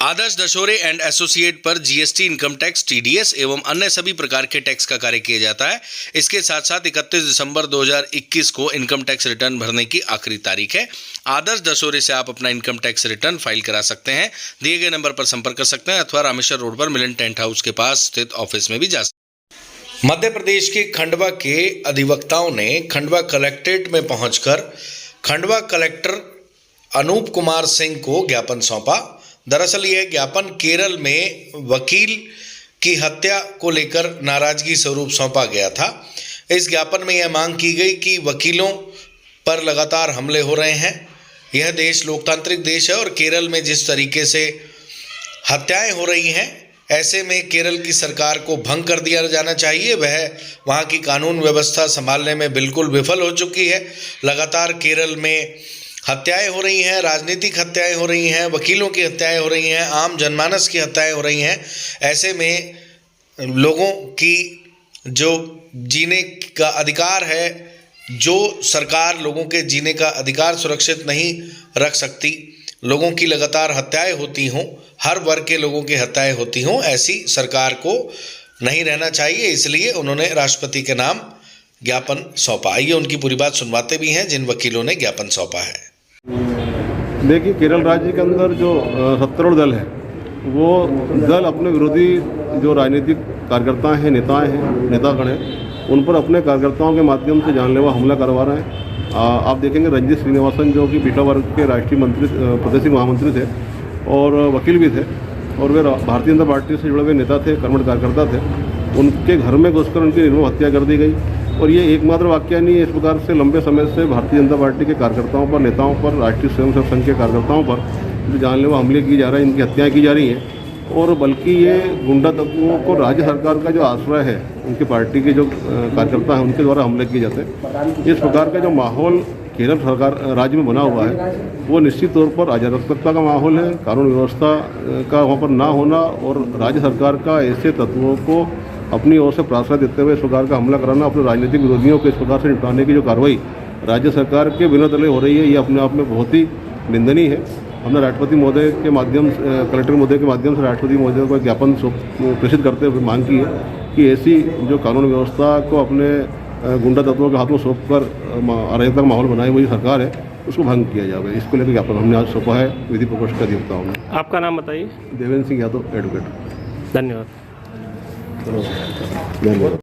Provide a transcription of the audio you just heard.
Adarsh Dashore and associate पर GST, income tax, TDS एवं अन्य सभी प्रकार के टैक्स का कार्य किया जाता है। इसके साथ साथ 31 दिसंबर 2021 को इनकम टैक्स रिटर्न भरने की आखिरी तारीख है। आदर्श दशोरे से आप अपना इनकम टैक्स रिटर्न फाइल करा सकते हैं। दिए गए नंबर पर संपर्क कर सकते हैं अथवा रामेश्वर रोड पर मिलन टेंट हाउस के पास स्थित ऑफिस में भी जा सकते हैं। मध्य प्रदेश के खंडवा के अधिवक्ताओं ने खंडवा कलेक्ट्रेट में पहुंचकर खंडवा कलेक्टर अनूप कुमार सिंह को ज्ञापन सौंपा। दरअसल यह ज्ञापन केरल में वकील की हत्या को लेकर नाराजगी स्वरूप सौंपा गया था। इस ज्ञापन में यह मांग की गई कि वकीलों पर लगातार हमले हो रहे हैं। यह देश लोकतांत्रिक देश है और केरल में जिस तरीके से हत्याएं हो रही हैं, ऐसे में केरल की सरकार को भंग कर दिया जाना चाहिए। वह वहाँ की कानून व्यवस्था संभालने में बिल्कुल विफल हो चुकी है। लगातार केरल में हत्याएं हो रही हैं, राजनीतिक हत्याएं हो रही हैं, वकीलों की हत्याएं हो रही हैं, आम जनमानस की हत्याएं हो रही हैं। ऐसे में लोगों की जो जीने का अधिकार है, जो सरकार लोगों के जीने का अधिकार सुरक्षित नहीं रख सकती, लोगों की लगातार हत्याएं होती हों, हर वर्ग के लोगों की हत्याएं होती हों, ऐसी सरकार को नहीं रहना चाहिए। इसलिए उन्होंने राष्ट्रपति के नाम ज्ञापन सौंपा। आइए उनकी पूरी बात सुनवाते भी हैं जिन वकीलों ने ज्ञापन सौंपा है। देखिए, केरल राज्य के अंदर जो सत्तारूढ़ दल है, वो दल अपने विरोधी जो राजनीतिक कार्यकर्ता हैं, नेतागण हैं, उन पर अपने कार्यकर्ताओं के माध्यम से जानलेवा हमला करवा रहे हैं। आप देखेंगे रणजीत श्रीनिवासन जो कि पिछड़ा वर्ग के राष्ट्रीय मंत्री, प्रदेशीय महामंत्री थे और वकील भी थे, और वे भारतीय जनता पार्टी से जुड़े हुए नेता थे, कर्मठ कार्यकर्ता थे। उनके घर में घुसकर उनकी निर्मम हत्या कर दी गई। और ये एकमात्र वाकया नहीं है। इस प्रकार से लंबे समय से भारतीय जनता पार्टी के कार्यकर्ताओं पर, नेताओं पर, राष्ट्रीय स्वयंसेवक संघ के कार्यकर्ताओं पर जो जानलेवा हमले किए जा रहे हैं, इनकी हत्याएं की जा रही हैं। और बल्कि ये गुंडा तत्वों को राज्य सरकार का जो आश्रय है, उनकी पार्टी के जो कार्यकर्ता हैं, उनके द्वारा हमले किए जाते हैं। इस प्रकार का जो माहौल केरल सरकार राज्य में बना हुआ है, वो निश्चित तौर पर अराजकता का माहौल है। कानून व्यवस्था का वहाँ पर ना होना और राज्य सरकार का ऐसे तत्वों को अपनी ओर से प्राश्रय देते हुए इस प्रकार का हमला कराना, अपने राजनीतिक विरोधियों को इस प्रकार से निपटाने की जो कार्रवाई राज्य सरकार के बिना तले हो रही है, ये अपने आप में बहुत ही निंदनीय है। हमने राष्ट्रपति महोदय के माध्यम से, कलेक्टर महोदय के माध्यम से राष्ट्रपति महोदय को ज्ञापन प्रेषित करते हुए मांग की है कि ऐसी जो कानून व्यवस्था को अपने गुंडा तत्वों के हाथों सौंप कर अराजकता का माहौल बनाई हुई सरकार है, उसको भंग किया जाए। इसको लेकर ज्ञापन हमने आज सौंपा है विधि प्रकोष्ठ के अधिवक्ताओं ने। आपका नाम बताइए। देवेंद्र सिंह यादव, एडवोकेट। धन्यवाद। धन्यवाद।